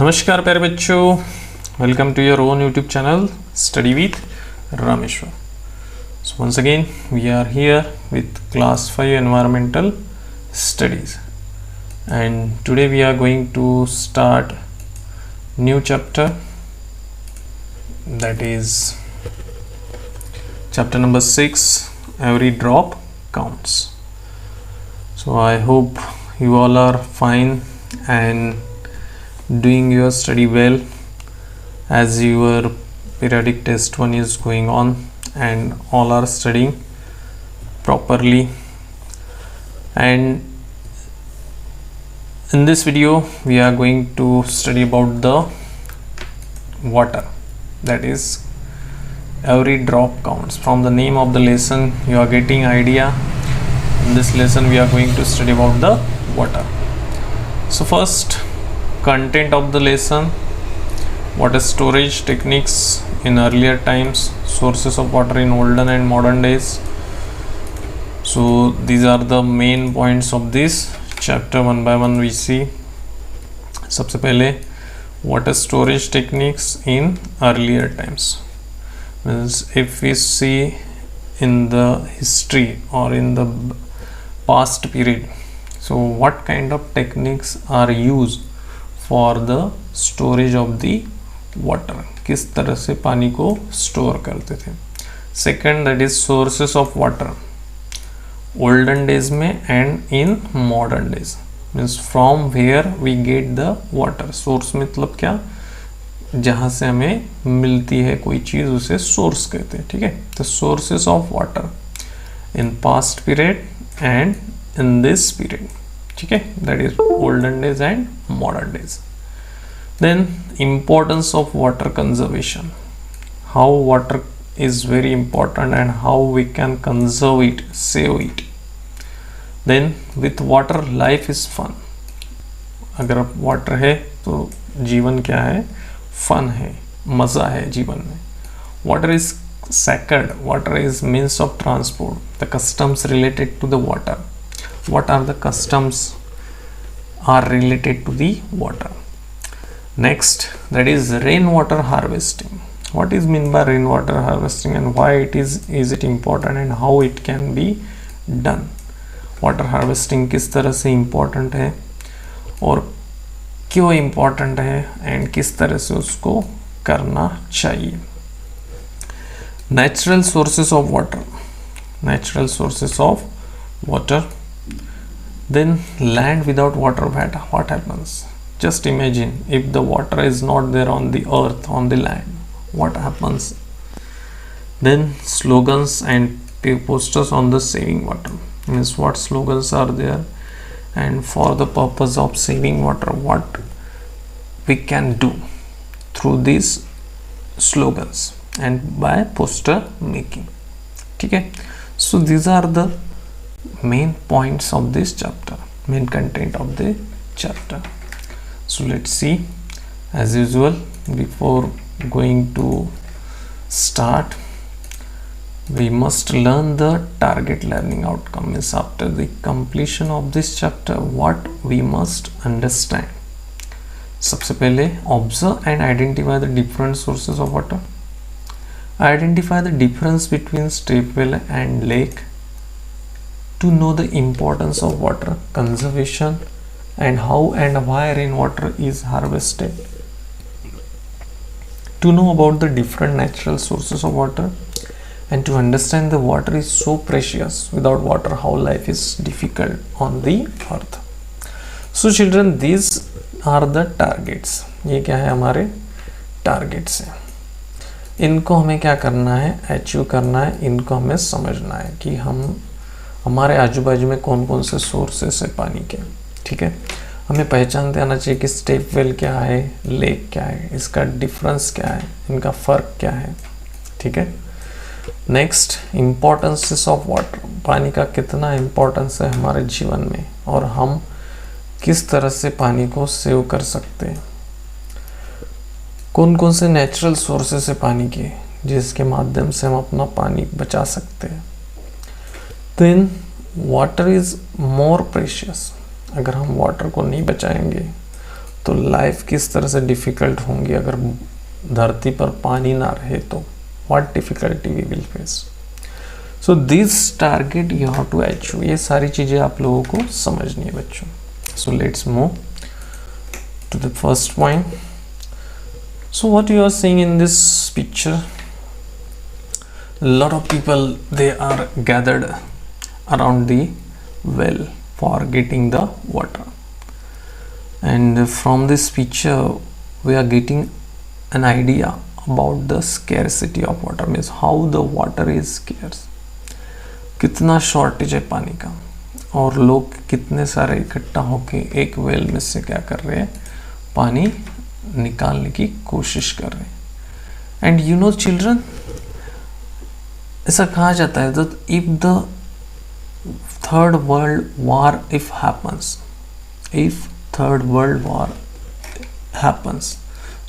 नमस्कार प्यारे बच्चों, welcome to your own YouTube channel study with Rameshwar. So once again we are here with class 5 environmental studies, and today we are going to start new chapter, that is chapter number 6, every drop counts. So I hope you all are fine and doing your study well, as your periodic test 1 is going on and all are studying properly. And in this video we are going to study about the water, that is every drop counts. From the name of the lesson you are getting idea. In this lesson we are going to study about the water. So first, content of the lesson: water storage techniques in earlier times, sources of water in olden and modern days. So these are the main points of this chapter. One by one we see. सबसे पहले water storage techniques in earlier times, means if we see in the history or in the past period, so what kind of techniques are used for the storage of the water, किस तरह से पानी को store करते थे. Second, that is sources of water olden days में and in modern days, means from where we get the water. Source मतलब क्या, जहाँ से हमें मिलती है कोई चीज़ उसे सोर्स कहते हैं. ठीक है, the sources of water in past period and in this period. ठीक है, that is olden days and modern days. Then importance of water conservation, how water is very important and how we can conserve it, save it. Then with water life is fun. अगर water है तो जीवन क्या है, fun है, मज़ा है जीवन में. Water is sacred, water is means of transport. The customs related to the water, what are the customs are related to the water. Next, that is rainwater harvesting. What is mean by rainwater harvesting and why it is it important and how it can be done. Water harvesting किस तरह से important है और क्यों important है and किस तरह से उसको करना चाहिए. Natural sources of water, natural sources of water. Then land without water, what happens. Just imagine if the water is not there on the earth, on the land, what happens. Then slogans and posters on the saving water, means what slogans are there and for the purpose of saving water, what we can do through these slogans and by poster making. Okay, so these are the main points of this chapter, main content of the chapter. So let's see. As usual, before going to start, we must learn the target learning outcome. Is after the completion of this chapter, what we must understand. सबसे पहले observe and identify the different sources of water. Identify the difference between step well and lake. To know the importance of water conservation and how and why rainwater is harvested. To know about the different natural sources of water and to understand the water is so precious. Without water, how life is difficult on the earth. So children, these are the targets. ये क्या है, हमारे targets हैं. इनको हमें क्या करना है, अचीव करना है. इनको हमें समझना है कि हम हमारे आजू बाजू में कौन कौन से सोर्सेस है पानी के. ठीक है, हमें पहचानते आना चाहिए कि स्टेप वेल क्या है, लेक क्या है, इसका डिफरेंस क्या है, इनका फ़र्क क्या है. ठीक है. नेक्स्ट, इम्पोर्टेंसेस ऑफ वाटर, पानी का कितना इम्पोर्टेंस है हमारे जीवन में और हम किस तरह से पानी को सेव कर सकते हैं. कौन कौन से नेचुरल सोर्सेस है पानी के जिसके माध्यम से हम अपना पानी बचा सकते हैं. Then water is more precious. अगर हम वाटर को नहीं बचाएंगे तो लाइफ किस तरह से डिफ़िकल्ट होंगी अगर धरती पर पानी ना रहे तो what difficulty we will face. So this target you have to achieve. ये सारी चीज़ें आप लोगों को समझनी है बच्चों. So let's move to the first point. So what you are seeing in this picture, a lot of people, they are gathered around the well for getting the water, and from this picture we are getting an idea about the scarcity of water, means how the water is scarce, कितना shortage है पानी का, और लोग कितने सारे इकट्ठा होके एक वेल में से क्या कर रहे हैं, पानी निकालने की कोशिश कर रहे हैं. एंड यू नो चिल्ड्रन, ऐसा कहा जाता है that if the third world war if third world war happens,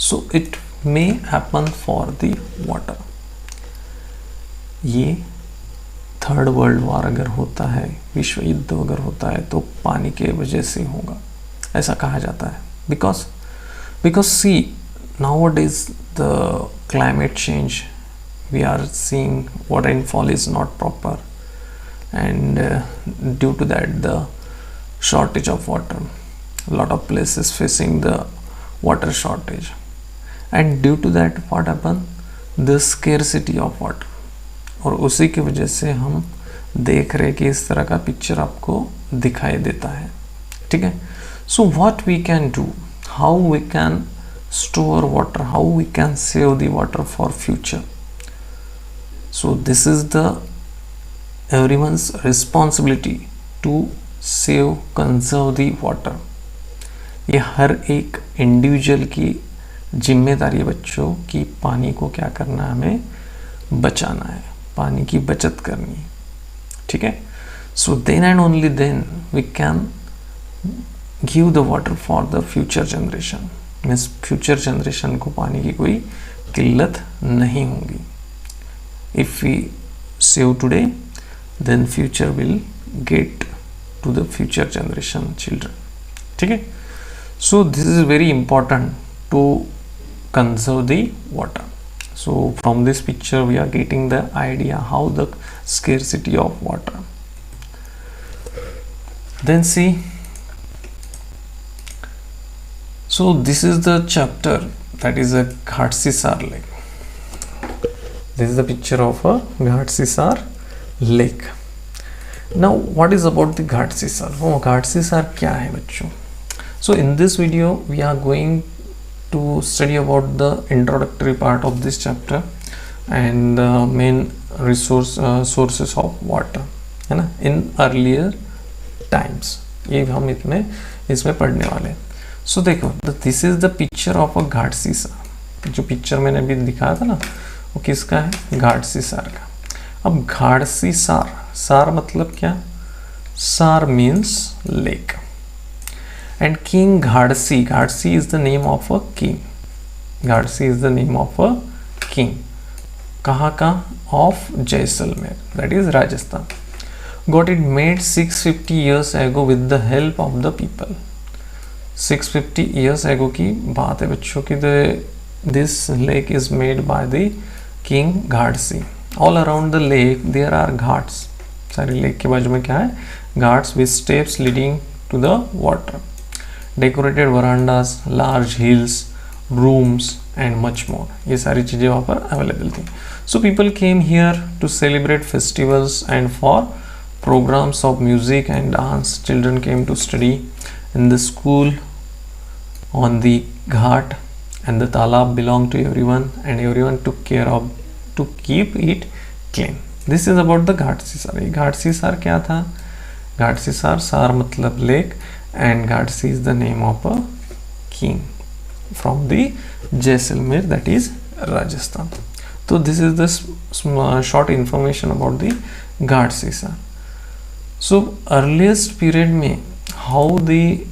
so it may happen for the water. ये थर्ड वर्ल्ड वॉर अगर होता है, विश्व युद्ध अगर होता है, तो पानी के वजह से होगा, ऐसा कहा जाता है. Because see, nowadays the climate change, we are seeing water rainfall is not proper, and due to that the shortage of water, a lot of places facing the water shortage, and due to that what happen, the scarcity of water. और उसी की वजह से हम देख रहे कि इस तरह का पिक्चर आपको दिखाई देता है. ठीक है. So what we can do, how we can store water, how we can save the water for future. So this is the everyone's responsibility to save, conserve the water. ये हर एक इंडिविजुअल की जिम्मेदारी है बच्चों कि पानी को क्या करना है, हमें बचाना है, पानी की बचत करनी है. ठीक है. So then and only then we can give the water for the future generation, means future generation को पानी की कोई किल्लत नहीं होगी. If we save today, then future will get to the future generation children. ठीक है. So this is very important to conserve the water. So from this picture we are getting the idea how the scarcity of water. Then see, so this is the chapter, that is a Ghatsisar lake. This is the picture of a Ghatsisar lake. Now what is about the Ghatsisar? Oh, Ghatsisar क्या है बच्चों? So in this video we are going to study about the introductory part of this chapter and the main sources of water, है ना, in earlier times. ये हम इसमें पढ़ने वाले हैं. सो देखो, this is the picture of a Ghatsisar. जो पिक्चर मैंने अभी दिखाया था ना, वो किसका है, घाटसीसार का. अब घाटसीसार, सार मतलब क्या, sar means lake, and king Ghatsi, Ghatsi is the name of a king, Ghatsi is the name of a king. कहाँ का, of Jaisalmer, that is Rajasthan. Got it made 650 years ago with the help of the people. 650 years ago की बात है बच्चों की. This lake is made by the king Ghatsi. All around the lake there are ghats. सारी lake के बाजू में क्या है, ghats with steps leading to the water, decorated verandas, large hills, rooms and much more. ये सारी चीज़ें वहाँ पर अवेलेबल थी. So people came here to celebrate festivals and for programs of music and dance. Children came to study in the school on the ghat, and the talab belonged to everyone, and everyone took care of to keep it clean. This is about the Ghatsisar. ये Ghatsisar क्या था, Ghatsisar, सार मतलब lake, and Ghatsi is the name of a king from the Jaisalmer, that is Rajasthan. So this is the short information about the Ghatsisar. So earliest period में how the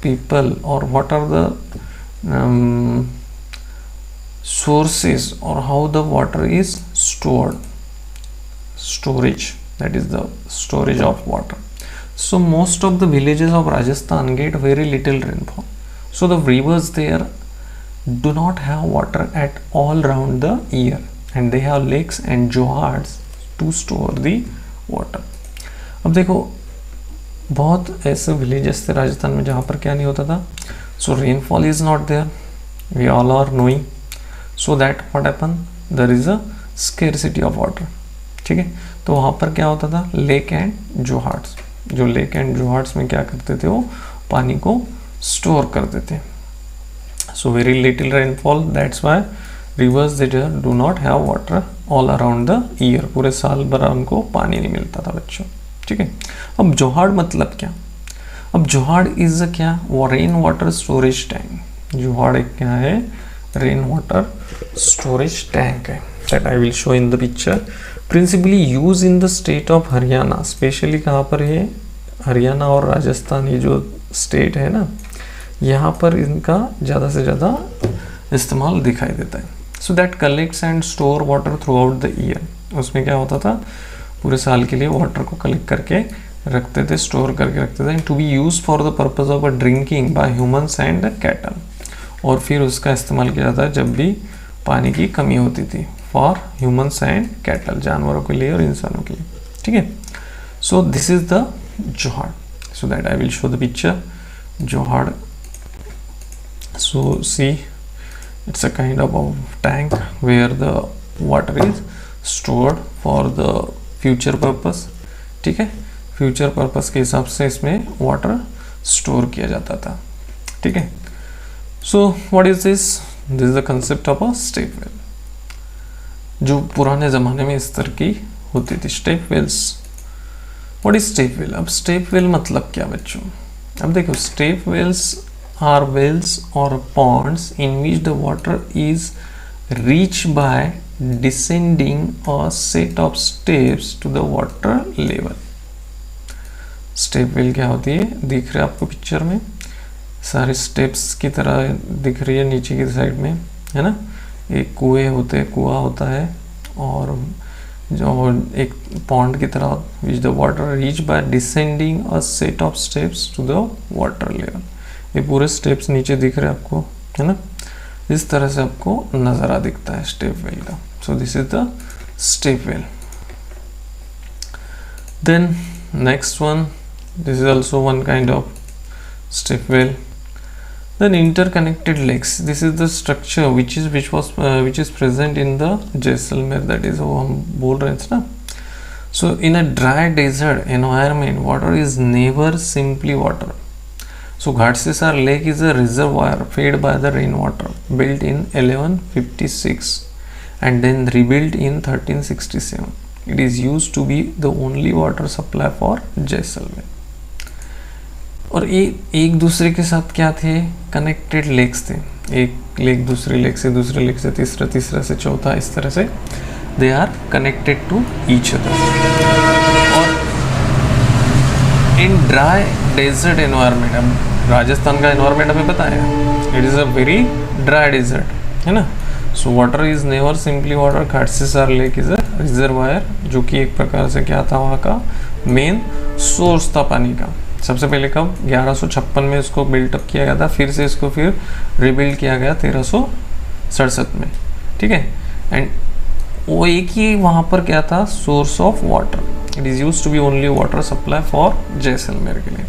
people or what are the sources or how the water is stored, storage, that is the storage of water. So most of the villages of Rajasthan get very little rainfall. So the rivers there do not have water at all round the year, and they have lakes and johars to store the water. अब देखो बहुत ऐसे villages थे राजस्थान में जहाँ पर क्या नहीं होता था. So rainfall is not there, we all are knowing. So that what happen, there is a scarcity of water. ठीक है, तो वहाँ पर क्या होता था, लेक एंड जोहार्ट्स. जो लेक एंड जोहार्ट्स में क्या करते थे, वो पानी को स्टोर करते थे. So very little rainfall, that's why reverse they do not have water all around the year. पूरे साल भर उनको पानी नहीं मिलता था बच्चों. ठीक है, अब जोहाड़ मतलब क्या. अब जोहाड़ इज क्या, वो रेन वाटर स्टोरेज टैंक. जोहाड़ एक क्या है, रेन वाटर स्टोरेज टैंक है. That I will show in the picture. Principally use in the state of Haryana. Specially कहाँ पर है, हरियाणा और राजस्थान, ये जो स्टेट है ना, यहाँ पर इनका ज़्यादा से ज़्यादा इस्तेमाल दिखाई देता है. So that collects and store water through out the year. उसमें क्या होता था, पूरे साल के लिए वाटर को कलेक्ट करके रखते थे, स्टोर करके रखते थे. To be use for the purpose of a drinking by humans and cattle. और फिर उसका इस्तेमाल किया जाता है जब भी पानी की कमी होती थी, फॉर ह्यूमन्स एंड कैटल, जानवरों के लिए और इंसानों के लिए. ठीक है, so this is the johad. So that I will show the picture. Johad, so see, it's a kind of a tank where the water is stored for the future purpose. ठीक है, फ्यूचर पर्पस के हिसाब से इसमें वाटर स्टोर किया जाता था. ठीक है, so what is this, this is the concept of a step well, जो पुराने ज़माने में इस तरह की होती थी, step wells. What is step well. अब स्टेप वेल मतलब क्या बच्चों. अब देखो, step wells are wells or ponds in which the water is reached by descending a set of steps to the water level. Step well क्या होती है, दिख रहा है आपको पिक्चर में, सारे स्टेप्स की तरह दिख रही है नीचे की साइड में, है ना. एक कुएं होते हैं, कुआं होता है, और जो एक पॉन्ड की तरह, which the water reach by descending a set of steps to the water level. ये पूरे स्टेप्स नीचे दिख रहे हैं आपको, है ना. इस तरह से आपको नज़ारा दिखता है स्टेप वेल का. So this is the step well. Then next one, this is also one kind of step well. Then interconnected lakes. This is the structure which is present in the Jaisalmer, that is वो हम बोल रहे थे ना. So in a dry desert environment water is never simply water. So Ghatsesar Lake is a reservoir fed by the rainwater, built in 1156 and then rebuilt in 1367. It is used to be the only water supply for Jaisalmer. और ये एक दूसरे के साथ क्या थे, connected lakes थे. एक लेक दूसरे लेक से, दूसरे लेक से तीसरा, तीसरा से चौथा, इस तरह से they are connected to each other. और इन ड्राई डेजर्ट एनवायरनमेंट, अब राजस्थान का एनवायरनमेंट हमें पता है, it is a very dry desert, है ना. So water is never simply water. Ghatsesar lake is a reservoir, जो कि एक प्रकार से क्या था, वहाँ का मेन सोर्स था पानी का. सबसे पहले कब 1156 में इसको बिल्टअप किया गया था, फिर से इसको फिर रिबिल्ड किया गया 1367 में. ठीक है, एंड वो एक ही वहाँ पर क्या था, source of water. It is use to be only water supply for Jaisalmer के लिए.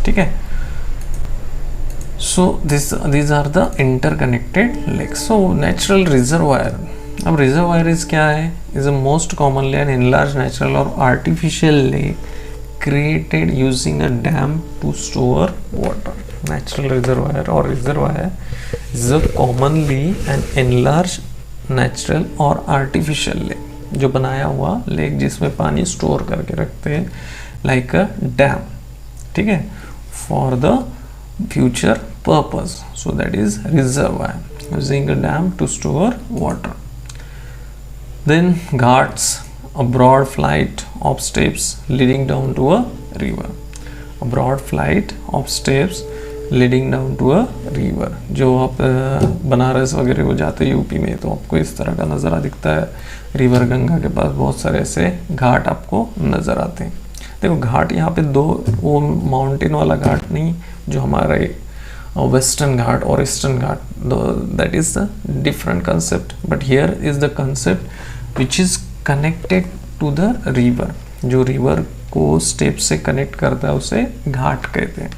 ठीक है, so these are the interconnected lakes. So natural reservoir. अब रिजर्वायर इज क्या है, is a most commonly an enlarge natural और artificial lake created using a dam to store water. Natural reservoir or reservoir is a commonly an enlarged natural or artificial lake, जो बनाया हुआ lake जिसमें पानी store करके रखते हैं, like a dam. ठीक है, for the future purpose. So that is reservoir, using a dam to store water. Then ghats, a broad flight of steps leading down to a river. A broad flight of steps leading down to a river. जो आप बनारस वगैरह को जाते हैं UP में, तो आपको इस तरह का नज़ारा दिखता है. रिवर गंगा के पास बहुत सारे ऐसे घाट आपको नज़र आते हैं. देखो घाट यहाँ पे दो, वो माउंटेन वाला घाट नहीं जो हमारे Western Ghat or Eastern Ghat, that is the different concept, but here is the concept which is connected to the river. जो रिवर को स्टेप से कनेक्ट करता है उसे घाट कहते हैं.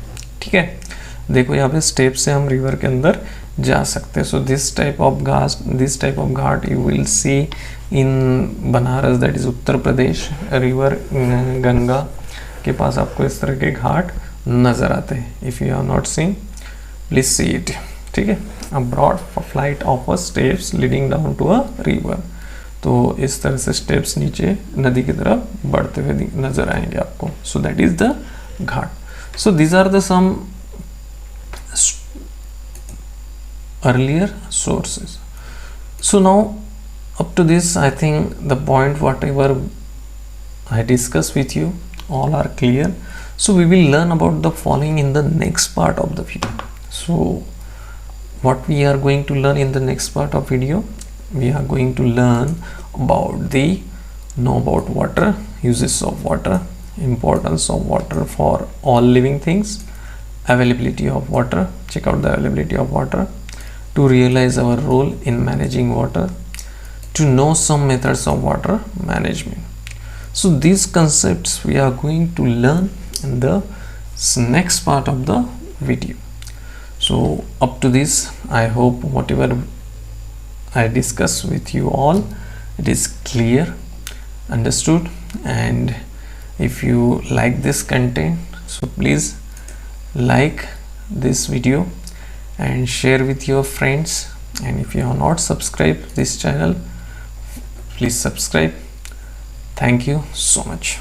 ठीक है, देखो यहाँ पे स्टेप से हम रिवर के अंदर जा सकते हैं. So this type of Ghat you will see in Banaras, that is Uttar Pradesh. River Ganga के पास आपको इस तरह के घाट नजर आते हैं. If you are not seen, please see it. ठीक है, a broad flight of a steps leading down to a river. तो इस तरह से स्टेप्स नीचे नदी की तरफ बढ़ते हुए नजर आएंगे आपको. So that is the ghat. So these are the some earlier sources. So now up to this, I think the point whatever I discussed with you all are clear. So we will learn about the following in the next part of the video. So what we are going to learn in the next part of video, we are going to learn about water, uses of water, importance of water for all living things, availability of water, check out the availability of water, to realize our role in managing water, to know some methods of water management. So these concepts we are going to learn in the next part of the video. So up to this, I hope whatever I discuss with you all, it is clear, understood, and if you like this content, so please like this video and share with your friends. And if you have not subscribed this channel, please subscribe. Thank you so much.